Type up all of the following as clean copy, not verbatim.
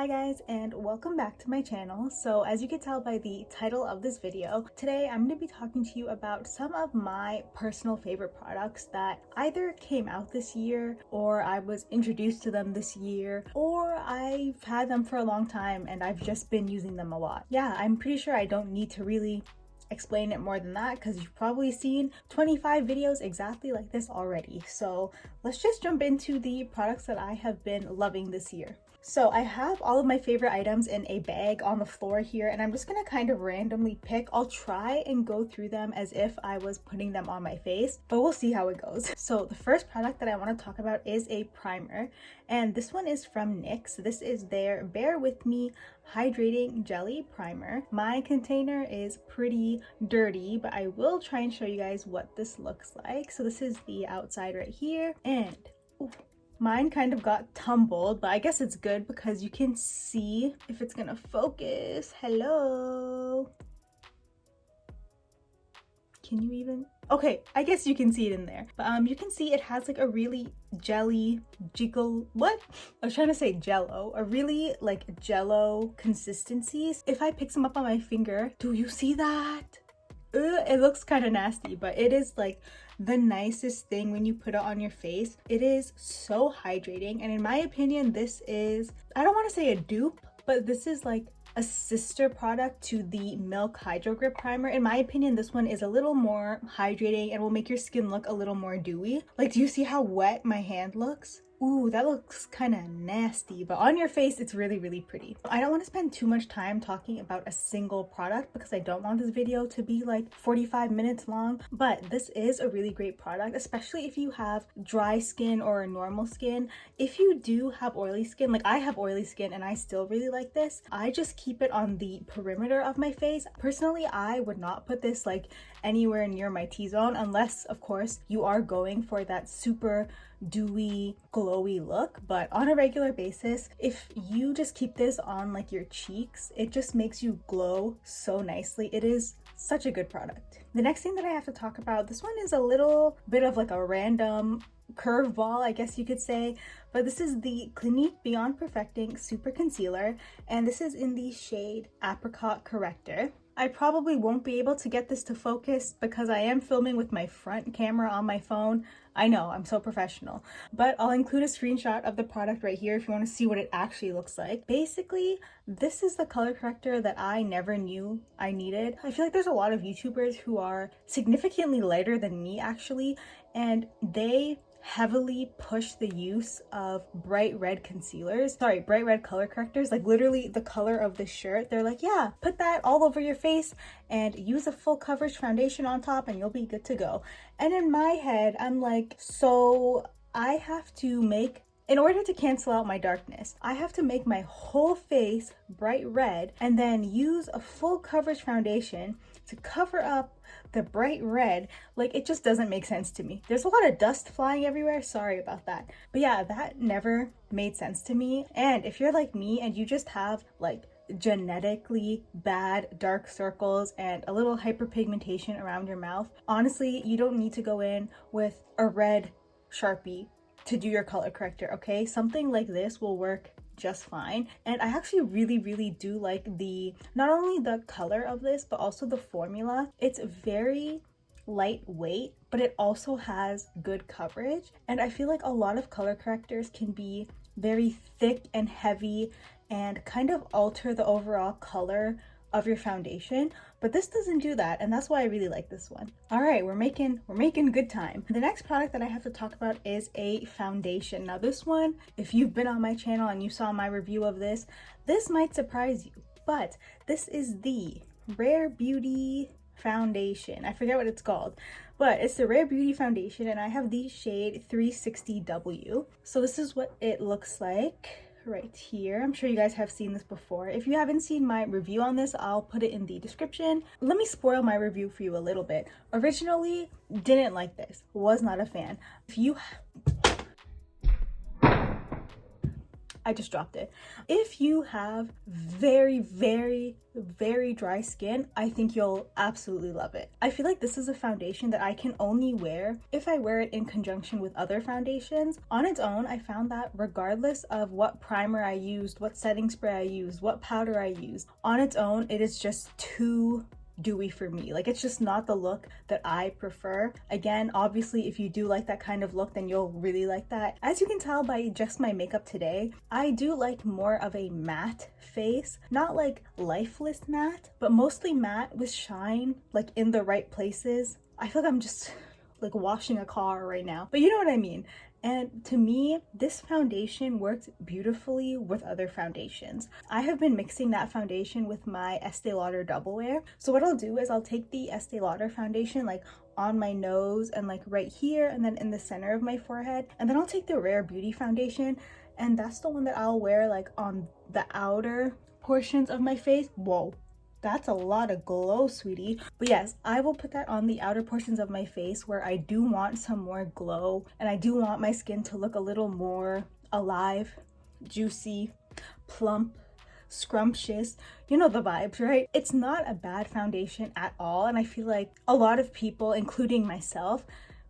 Hi guys, and welcome back to my channel. So as you can tell by the title of this video, today I'm going to be talking to you about some of my personal favorite products that either came out this year, or I was introduced to them this year, or I've had them for a long time and I've just been using them a lot. Yeah, I'm pretty sure I don't need to really explain it more than that because you've probably seen 25 videos exactly like this already. So let's just jump into the products that I have been loving this year. So I have all of my favorite items in a bag on the floor here, and I'm just gonna kind of randomly pick. I'll try and go through them as if I was putting them on my face, but we'll see how it goes. So the first product that I want to talk about is a primer, and this one is from NYX. This is their Bear With Me Hydrating Jelly Primer. My container is pretty dirty, but I will try and show you guys what this looks like. So this is the outside right here, and ooh, mine kind of got tumbled, but I guess it's good because you can see if it's gonna focus. Hello. Can you even? Okay, I guess you can see it in there. But you can see it has like a really jelly, jiggle, what? I was trying to say jello. A really like jello consistency. If I pick some up on my finger, do you see that? It looks kind of nasty, but it is like the nicest thing when you put it on your face. It is so hydrating, and in my opinion, this is, I don't want to say a dupe, but this is like a sister product to the Milk Hydro Grip Primer. In my opinion, this one is a little more hydrating and will make your skin look a little more dewy. Like, do you see how wet my hand looks? Ooh, that looks kind of nasty, but on your face, it's really, really pretty. I don't want to spend too much time talking about a single product because I don't want this video to be like 45 minutes long, but this is a really great product, especially if you have dry skin or normal skin. If you do have oily skin, like I have oily skin and I still really like this, I just keep it on the perimeter of my face. Personally, I would not put this like anywhere near my T-zone unless, of course, you are going for that super dewy, glowy look. But on a regular basis, if you just keep this on like your cheeks, it just makes you glow so nicely. It is such a good product. The next thing that I have to talk about, this one is a little bit of like a random curveball, I guess you could say, but this is the Clinique Beyond Perfecting Super Concealer, and this is in the shade Apricot Corrector. I probably won't be able to get this to focus because I am filming with my front camera on my phone. I know, I'm so professional, but I'll include a screenshot of the product right here if you want to see what it actually looks like. Basically, this is the color corrector that I never knew I needed. I feel like there's a lot of YouTubers who are significantly lighter than me actually, and they heavily push the use of bright red color correctors, like literally the color of the shirt. They're like, yeah, put that all over your face and use a full coverage foundation on top and you'll be good to go. And in my head, I'm like, so I have to make, in order to cancel out my darkness, I have to make my whole face bright red and then use a full coverage foundation to cover up the bright red. Like, it just doesn't make sense to me. There's a lot of dust flying everywhere, sorry about that. But yeah, that never made sense to me. And if you're like me and you just have like genetically bad dark circles and a little hyperpigmentation around your mouth, honestly, you don't need to go in with a red Sharpie to do your color corrector, okay? Something like this will work just fine. And I actually really do like the, not only the color of this, but also the formula. It's very lightweight, but it also has good coverage. And I feel like a lot of color correctors can be very thick and heavy and kind of alter the overall color of your foundation, but this doesn't do that, and that's why I really like this one. All right, we're making good time. The next product that I have to talk about is a foundation. Now this one, if you've been on my channel and you saw my review of this might surprise you, but this is the Rare Beauty foundation. I forget what it's called, but it's the Rare Beauty foundation, and I have the shade 360W. So this is what it looks like right here. I'm sure you guys have seen this before. If you haven't seen my review on this, I'll put it in the description. Let me spoil my review for you a little bit. Originally, didn't like this, was not a fan. I just dropped it. If you have very, very, very dry skin, I think you'll absolutely love it. I feel like this is a foundation that I can only wear if I wear it in conjunction with other foundations. On its own, I found that regardless of what primer I used, what setting spray I used, what powder I used, on its own, it is just too dewy for me. Like, it's just not the look that I prefer. Again, obviously, if you do like that kind of look, then you'll really like that. As you can tell by just my makeup today, I do like more of a matte face, not like lifeless matte, but mostly matte with shine, like in the right places. I feel like I'm just like washing a car right now, but you know what I mean. And to me, this foundation worked beautifully with other foundations. I have been mixing that foundation with my Estee Lauder Double Wear. So what I'll do is I'll take the Estee Lauder foundation like on my nose and like right here and then in the center of my forehead. And then I'll take the Rare Beauty foundation, and that's the one that I'll wear like on the outer portions of my face. Whoa. That's a lot of glow, sweetie. But yes, I will put that on the outer portions of my face where I do want some more glow and I do want my skin to look a little more alive, juicy, plump, scrumptious. You know the vibes, right? It's not a bad foundation at all, and I feel like a lot of people, including myself,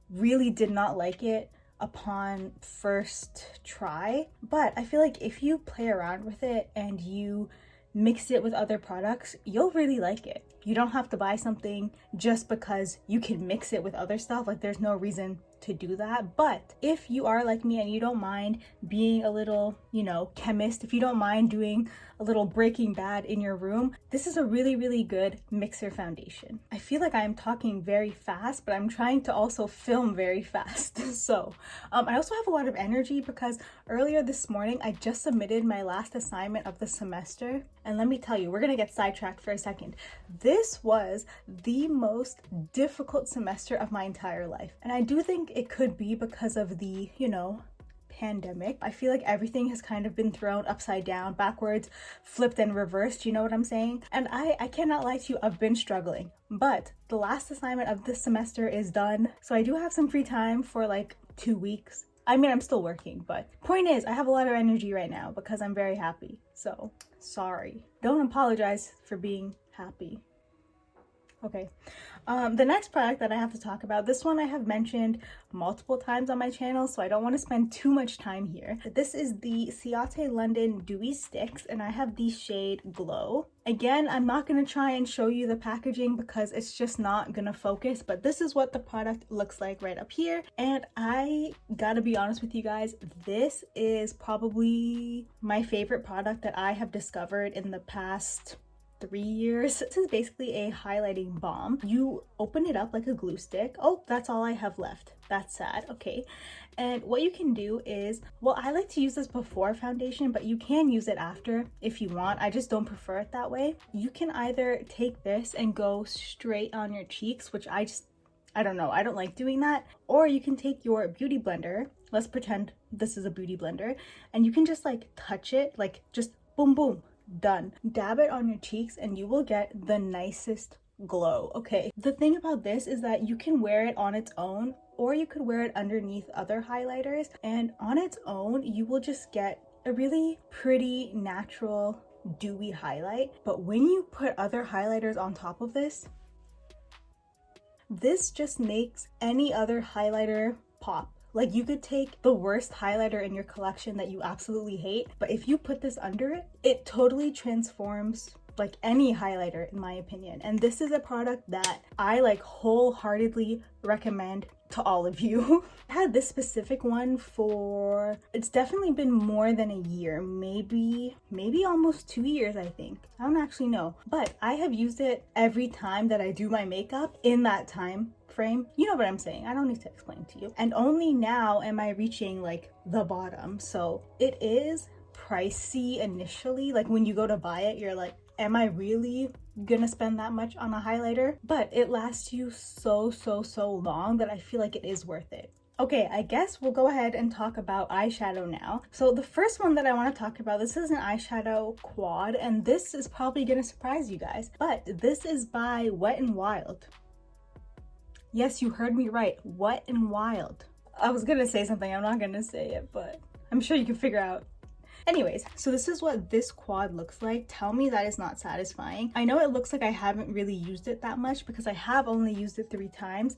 really did not like it upon first try. But I feel like if you play around with it and you mix it with other products, you'll really like it. You don't have to buy something just because you can mix it with other stuff. Like, there's no reason to do that. But if you are like me and you don't mind being a little, you know, chemist, if you don't mind doing a little Breaking Bad in your room, this is a really, really good mixer foundation. I feel like I'm talking very fast, but I'm trying to also film very fast. So I also have a lot of energy because earlier this morning, I just submitted my last assignment of the semester. And let me tell you, we're gonna get sidetracked for a second. This was the most difficult semester of my entire life. And I do think it could be because of the, you know, pandemic. I feel like everything has kind of been thrown upside down, backwards, flipped and reversed, you know what I'm saying? And I cannot lie to you, I've been struggling. But the last assignment of this semester is done. So I do have some free time for like 2 weeks. I mean, I'm still working, but point is, I have a lot of energy right now because I'm very happy. So, sorry. Don't apologize for being happy. Okay, the next product that I have to talk about, this one I have mentioned multiple times on my channel, so I don't want to spend too much time here. This is the Ciate London Dewy Sticks, and I have the shade Glow. Again, I'm not going to try and show you the packaging because it's just not going to focus, but this is what the product looks like right up here. And I gotta be honest with you guys, this is probably my favorite product that I have discovered in the past 3 years. This is basically a highlighting balm. You open it up like a glue stick. Oh, that's all I have left. That's sad. Okay. And what you can do is, well, I like to use this before foundation, but you can use it after if you want. I just don't prefer it that way. You can either take this and go straight on your cheeks, which I don't know, I don't like doing that. Or you can take your beauty blender. Let's pretend this is a beauty blender, and you can just like touch it, like just boom, boom. Done. Dab it on your cheeks and you will get the nicest glow. Okay, the thing about this is that you can wear it on its own, or you could wear it underneath other highlighters, and on its own you will just get a really pretty natural dewy highlight. But when you put other highlighters on top of this just makes any other highlighter pop. Like, you could take the worst highlighter in your collection that you absolutely hate, but if you put this under it, it totally transforms like any highlighter, in my opinion. And this is a product that I like wholeheartedly recommend to all of you. I had this specific one for, it's definitely been more than a year, maybe almost 2 years, I think. I don't actually know, but I have used it every time that I do my makeup in that time frame. You know what I'm saying, I don't need to explain to you. And only now am I reaching like the bottom. So it is pricey initially, like when you go to buy it, you're like, am I really gonna spend that much on a highlighter? But it lasts you so long that I feel like it is worth it. Okay, I guess we'll go ahead and talk about eyeshadow now. So the first one that I want to talk about, this is an eyeshadow quad, and this is probably gonna surprise you guys, but this is by Wet n Wild. Yes, you heard me right, Wet n Wild. I was gonna say something, I'm not gonna say it, but I'm sure you can figure out Anyways, so this is what this quad looks like. Tell me that is not satisfying. I know it looks like I haven't really used it that much because I have only used it 3 times.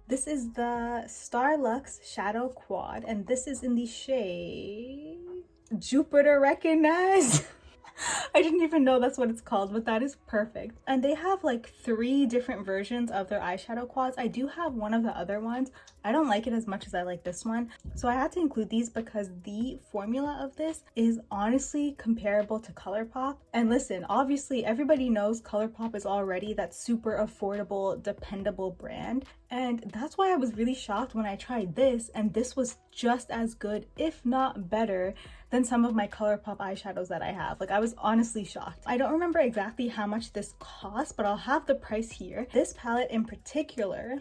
This is the Starlux Shadow Quad, and this is in the shade Jupiter Recognize. I didn't even know that's what it's called, but that is perfect. And they have like 3 different versions of their eyeshadow quads. I do have one of the other ones. I don't like it as much as I like this one, so I had to include these because the formula of this is honestly comparable to ColourPop. And listen, obviously everybody knows ColourPop is already that super affordable, dependable brand, and that's why I was really shocked when I tried this, and this was just as good, if not better, than some of my ColourPop eyeshadows that I have. Like, I was honestly shocked. I don't remember exactly how much this costs, but I'll have the price here. This palette in particular,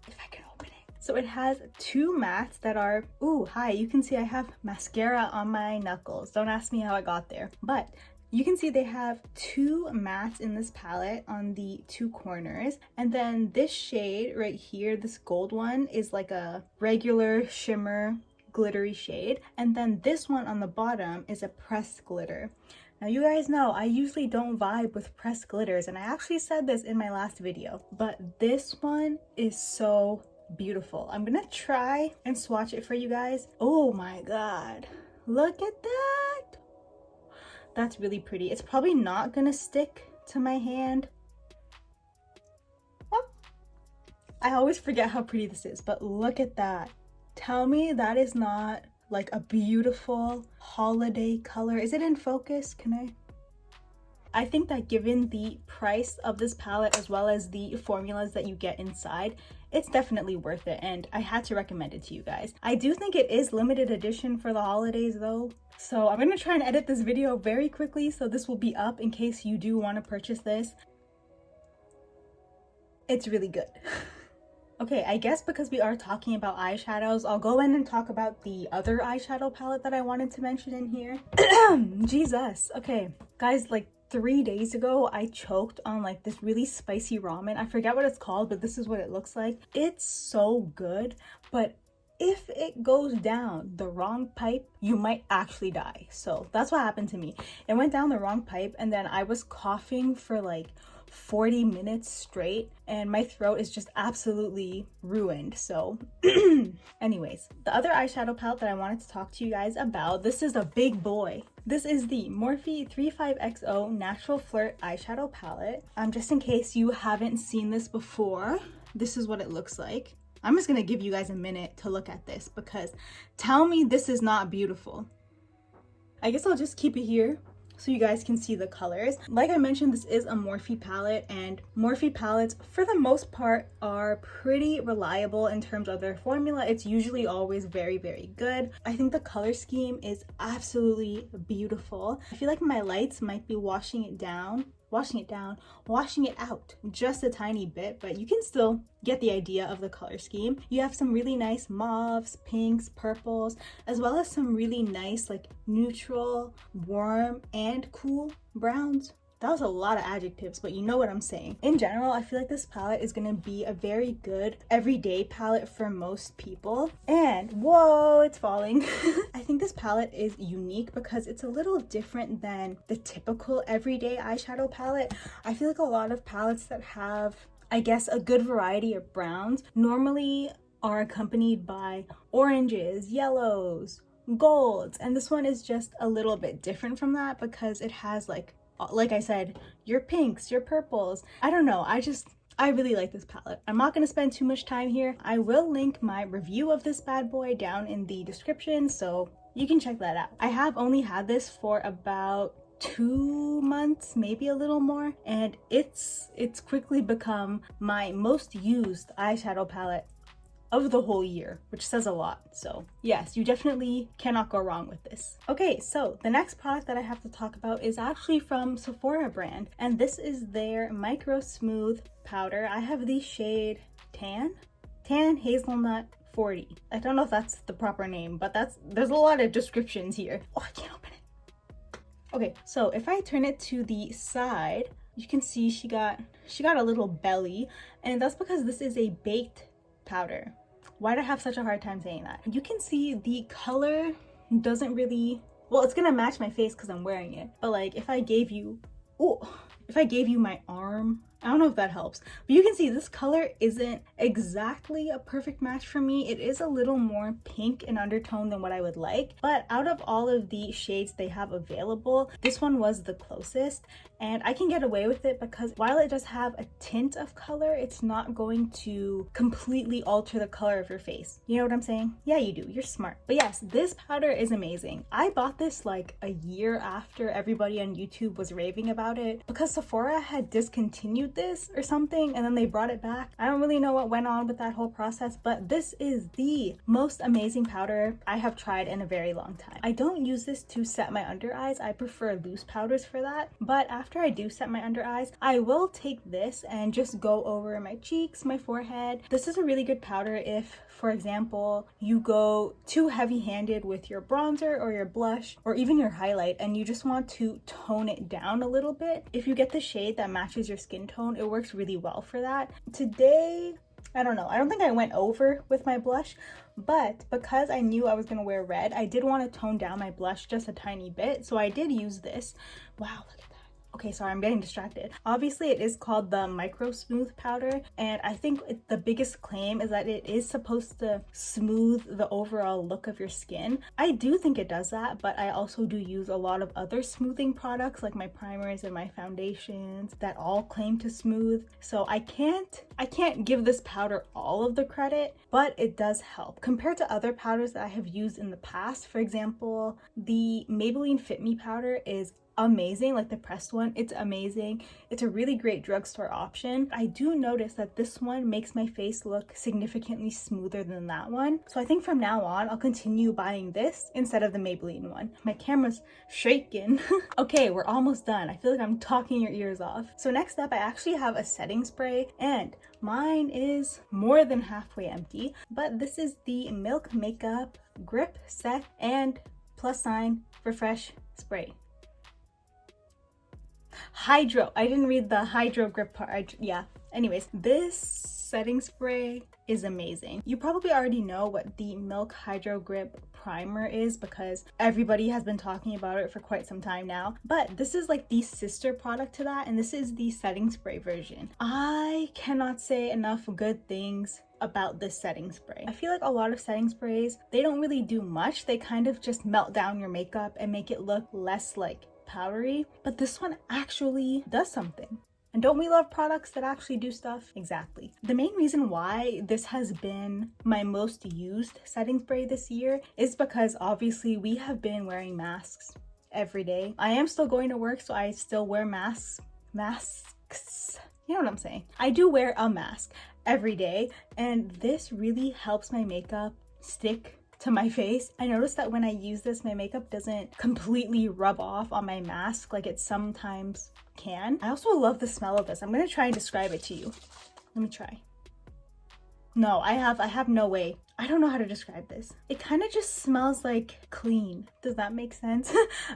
if I can open it. So it has 2 mattes that are, ooh, hi, you can see I have mascara on my knuckles. Don't ask me how I got there, but you can see they have 2 mattes in this palette on the 2 corners. And then this shade right here, this gold one, is like a regular shimmer glittery shade. And then this one on the bottom is a pressed glitter. Now you guys know I usually don't vibe with pressed glitters, and I actually said this in my last video, but this one is so beautiful. I'm gonna try and swatch it for you guys. Oh my god, look at that. That's really pretty. It's probably not gonna stick to my hand. Oh, I always forget how pretty this is, but look at that. Tell me that is not like a beautiful holiday color. Is it in focus? I think that given the price of this palette as well as the formulas that you get inside, it's definitely worth it, and I had to recommend it to you guys. I do think it is limited edition for the holidays though, so I'm gonna try and edit this video very quickly so this will be up in case you do want to purchase this. It's really good. Okay, I guess because we are talking about eyeshadows, I'll go in and talk about the other eyeshadow palette that I wanted to mention in here. Jesus. Okay, guys, like 3 days ago, I choked on like this really spicy ramen. I forget what it's called, but this is what it looks like. It's so good, but if it goes down the wrong pipe, you might actually die. So that's what happened to me. It went down the wrong pipe, and then I was coughing for like 40 minutes straight, and my throat is just absolutely ruined. So anyways, the other eyeshadow palette that I wanted to talk to you guys about, this is a big boy. This is the Morphe 35XO Natural Flirt eyeshadow palette. Just in case you haven't seen this before, this is what it looks like. I'm just gonna give you guys a minute to look at this because tell me this is not beautiful. I guess I'll just keep it here so you guys can see the colors. Like I mentioned, this is a Morphe palette, and Morphe palettes for the most part are pretty reliable in terms of their formula. It's usually always very, very good. I think the color scheme is absolutely beautiful. I feel like my lights might be washing it out just a tiny bit, but you can still get the idea of the color scheme. You have some really nice mauves, pinks, purples, as well as some really nice like neutral, warm, and cool browns. That was a lot of adjectives, but you know what I'm saying. In general, I feel like this palette is gonna be a very good everyday palette for most people. And whoa, it's falling. I think this palette is unique because it's a little different than the typical everyday eyeshadow palette. I feel like a lot of palettes that have, I guess, a good variety of browns normally are accompanied by oranges, yellows, golds, and this one is just a little bit different from that because it has like I said, your pinks, your purples. I don't know, I really like this palette. I'm not going to spend too much time here. I will link my review of this bad boy down in the description, so you can check that out. I have only had this for about 2 months, maybe a little more, and it's quickly become my most used eyeshadow palette of the whole year, which says a lot. So yes, you definitely cannot go wrong with this. Okay, so the next product that I have to talk about is actually from Sephora brand, and this is their MicroSmooth powder. I have the shade Tan Hazelnut 40. I don't know if that's the proper name, but there's a lot of descriptions here. Oh, I can't open it. Okay, so if I turn it to the side, you can see she got a little belly, and that's because this is a baked powder. Why do I have such a hard time saying that? You can see the color doesn't really, well, it's gonna match my face because I'm wearing it. But like if I gave you, if I gave you my arm, I don't know if that helps, but you can see this color isn't exactly a perfect match for me. It is a little more pink in undertone than what I would like, but out of all of the shades they have available, this one was the closest, and I can get away with it because while it does have a tint of color, it's not going to completely alter the color of your face. You know what I'm saying? Yeah, you do. You're smart. But yes, this powder is amazing. I bought this like a year after everybody on YouTube was raving about it because Sephora had discontinued this or something, and then they brought it back. I don't really know what went on with that whole process, but this is the most amazing powder I have tried in a very long time. I don't use this to set my under eyes. I prefer loose powders for that, but after I do set my under eyes, I will take this and just go over my cheeks, my forehead. This is a really good powder if, for example, you go too heavy-handed with your bronzer or your blush or even your highlight and you just want to tone it down a little bit. If you get the shade that matches your skin tone, it works really well for that. Today, I don't know, I don't think I went over with my blush, but because I knew I was gonna wear red, I did want to tone down my blush just a tiny bit, so I did use this. Wow, look at that. Okay, sorry, I'm getting distracted. Obviously, it is called the MicroSmooth powder, and I think the biggest claim is that it is supposed to smooth the overall look of your skin. I do think it does that, but I also do use a lot of other smoothing products like my primers and my foundations that all claim to smooth. So I can't give this powder all of the credit, but it does help. Compared to other powders that I have used in the past, for example, the Maybelline Fit Me powder is amazing, like the pressed one. It's amazing. It's a really great drugstore option. I do notice that this one makes my face look significantly smoother than that one. So I think from now on, I'll continue buying this instead of the Maybelline one. My camera's shaking. Okay, we're almost done. I feel like I'm talking your ears off. So next up, I actually have a setting spray, and mine is more than halfway empty, but this is the Milk Makeup Grip Set and + Refresh Spray. Hydro. I didn't read the hydro grip part. Yeah. Anyways, this setting spray is amazing. You probably already know what the Milk Hydro Grip Primer is because everybody has been talking about it for quite some time now. But this is like the sister product to that, and this is the setting spray version. I cannot say enough good things about this setting spray. I feel like a lot of setting sprays, they don't really do much. They kind of just melt down your makeup and make it look less like powdery, but this one actually does something. And don't we love products that actually do stuff? Exactly. The main reason why this has been my most used setting spray this year is because obviously we have been wearing masks every day. I am still going to work, so I still wear masks. You know what I'm saying? I do wear a mask every day, and this really helps my makeup stick to my face. I noticed that when I use this, my makeup doesn't completely rub off on my mask like it sometimes can. I also love the smell of this. I'm gonna try and describe it to you. Let me try. No, I have no way. I don't know how to describe this. It kind of just smells like clean. Does that make sense?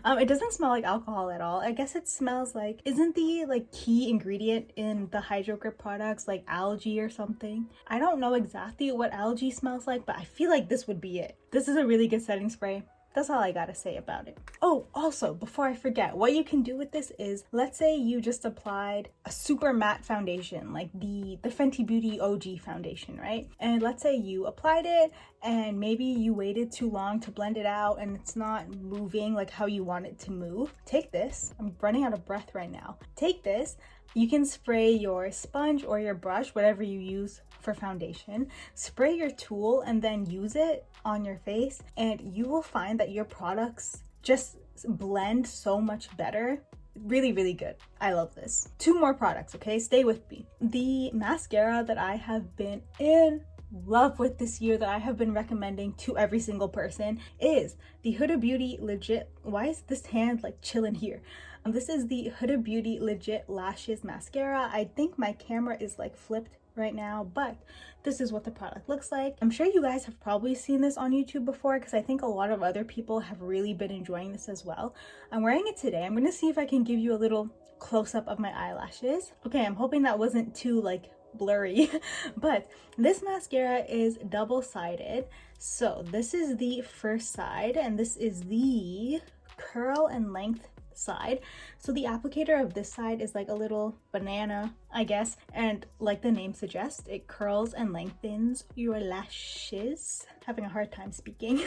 It doesn't smell like alcohol at all. I guess it smells like, isn't the like key ingredient in the Hydro Grip products like algae or something? I don't know exactly what algae smells like, but I feel like this would be it. This is a really good setting spray. That's all I gotta say about it. Oh, also, before I forget, what you can do with this is, let's say you just applied a super matte foundation, like the Fenty Beauty OG foundation, right? And let's say you applied it and maybe you waited too long to blend it out and it's not moving like how you want it to move. Take this. I'm running out of breath right now. Take this. You can spray your sponge or your brush, whatever you use for foundation, spray your tool and then use it on your face, and you will find that your products just blend so much better. Really, really good. I love this. 2 more products, okay? Stay with me. The mascara that I have been in love with this year, that I have been recommending to every single person, is the Huda Beauty Legit. Why is this hand like chilling here? This is the Huda Beauty Legit Lashes Mascara. I think my camera is like flipped right now, but this is what the product looks like. I'm sure you guys have probably seen this on YouTube before because I think a lot of other people have really been enjoying this as well. I'm wearing it today. I'm gonna see if I can give you a little close-up of my eyelashes. Okay, I'm hoping that wasn't too like blurry. But this mascara is double-sided. So this is the first side and this is the curl and length side. So the applicator of this side is like a little banana, I guess, and like the name suggests, it curls and lengthens your lashes. Having a hard time speaking.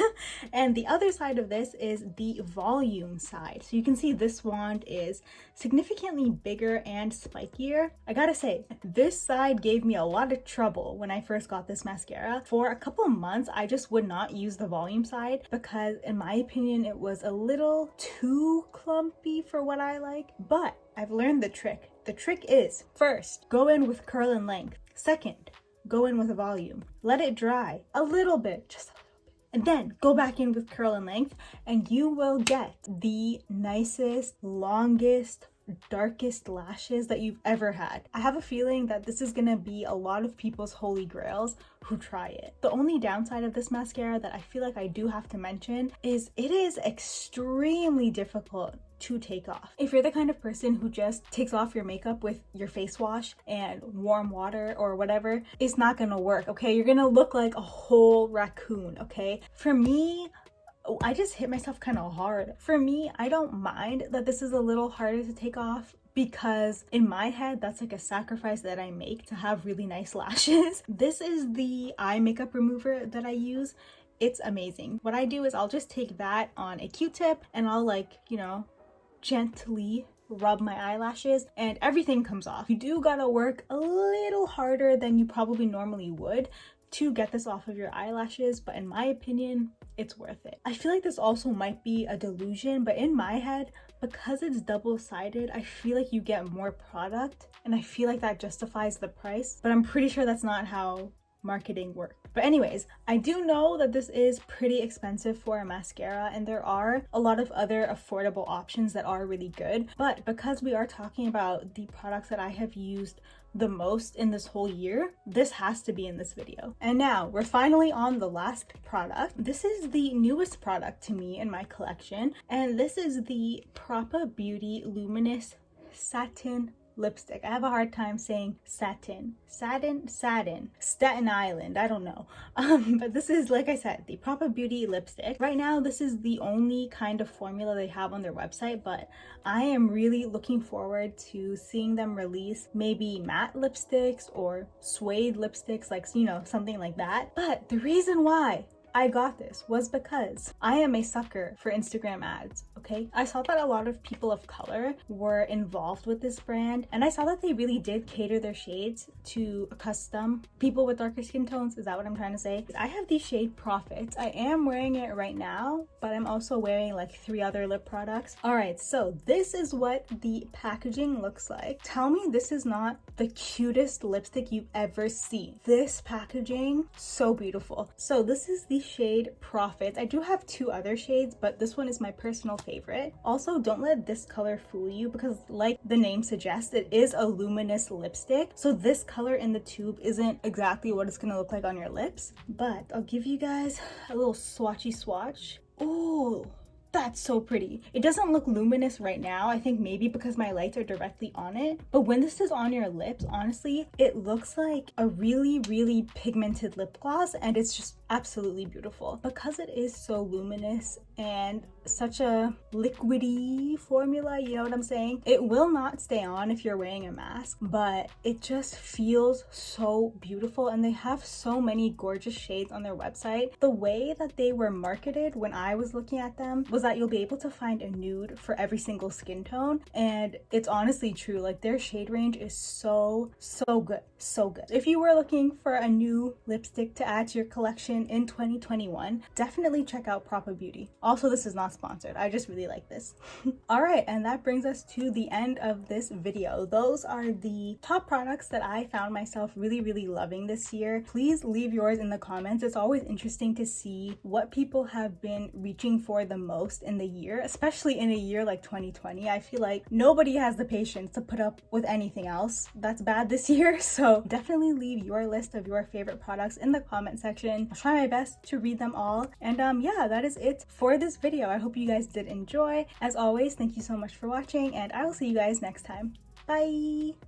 And the other side of this is the volume side. So you can see this wand is significantly bigger and spikier. I gotta say, this side gave me a lot of trouble when I first got this mascara. For a couple of months, I just would not use the volume side because in my opinion, it was a little too clumpy for what I like. But I've learned the trick. The trick is, first, go in with curl and length. Second, go in with a volume. Let it dry a little bit, just a little bit. And then go back in with curl and length and you will get the nicest, longest, darkest lashes that you've ever had. I have a feeling that this is gonna be a lot of people's holy grails who try it. The only downside of this mascara that I feel like I do have to mention is it is extremely difficult to take off. If you're the kind of person who just takes off your makeup with your face wash and warm water or whatever, it's not gonna work, okay? You're gonna look like a whole raccoon, okay? For me, I just hit myself kind of hard. For me, I don't mind that this is a little harder to take off because in my head, that's like a sacrifice that I make to have really nice lashes. This is the eye makeup remover that I use. It's amazing. What I do is I'll just take that on a Q-tip and I'll like, you know, gently rub my eyelashes and everything comes off. You do gotta work a little harder than you probably normally would to get this off of your eyelashes, but in my opinion, it's worth it. I feel like this also might be a delusion, but in my head, because it's double-sided, I feel like you get more product and I feel like that justifies the price, but I'm pretty sure that's not how marketing works. But anyways, I do know that this is pretty expensive for a mascara and there are a lot of other affordable options that are really good, but because we are talking about the products that I have used the most in this whole year, this has to be in this video. And now we're finally on the last product. This is the newest product to me in my collection, and this is the Propa Beauty Luminous Satin lipstick. I have a hard time saying satin. Staten Island, I don't know. But this is, like I said, the Propa Beauty lipstick. Right now, this is the only kind of formula they have on their website, but I am really looking forward to seeing them release maybe matte lipsticks or suede lipsticks, like, you know, something like that. But the reason why I got this was because I am a sucker for Instagram ads, okay? I saw that a lot of people of color were involved with this brand, and I saw that they really did cater their shades to custom people with darker skin tones. Is that what I'm trying to say? I have the shade Profits. I am wearing it right now, but I'm also wearing like 3 other lip products. All right, so this is what the packaging looks like. Tell me this is not the cutest lipstick you've ever seen. This packaging, so beautiful. So this is the shade Profits. I do have 2 other shades, but this one is my personal favorite. Also, don't let this color fool you because like the name suggests, it is a luminous lipstick. So this color in the tube isn't exactly what it's gonna look like on your lips, but I'll give you guys a little swatchy swatch. Oh, that's so pretty. It doesn't look luminous right now, I think maybe because my lights are directly on it, but when this is on your lips, honestly, it looks like a really, really pigmented lip gloss, and it's just absolutely beautiful. Because it is so luminous and such a liquidy formula, you know what I'm saying? It will not stay on if you're wearing a mask, but it just feels so beautiful, and they have so many gorgeous shades on their website. The way that they were marketed when I was looking at them was that you'll be able to find a nude for every single skin tone, and it's honestly true. Like, their shade range is so good, so good. If you were looking for a new lipstick to add to your collection in 2021, definitely check out Propa Beauty. Also, this is not sponsored, I just really like this. All right, and that brings us to the end of this video. Those are the top products that I found myself really loving this year. Please leave yours in the comments. It's always interesting to see what people have been reaching for the most in the year, especially in a year like 2020. I feel like nobody has the patience to put up with anything else that's bad this year, so definitely leave your list of your favorite products in the comment section. I'll try my best to read them all, and yeah, that is it for this video. I hope you guys did enjoy. As always, thank you so much for watching, and I will see you guys next time. Bye!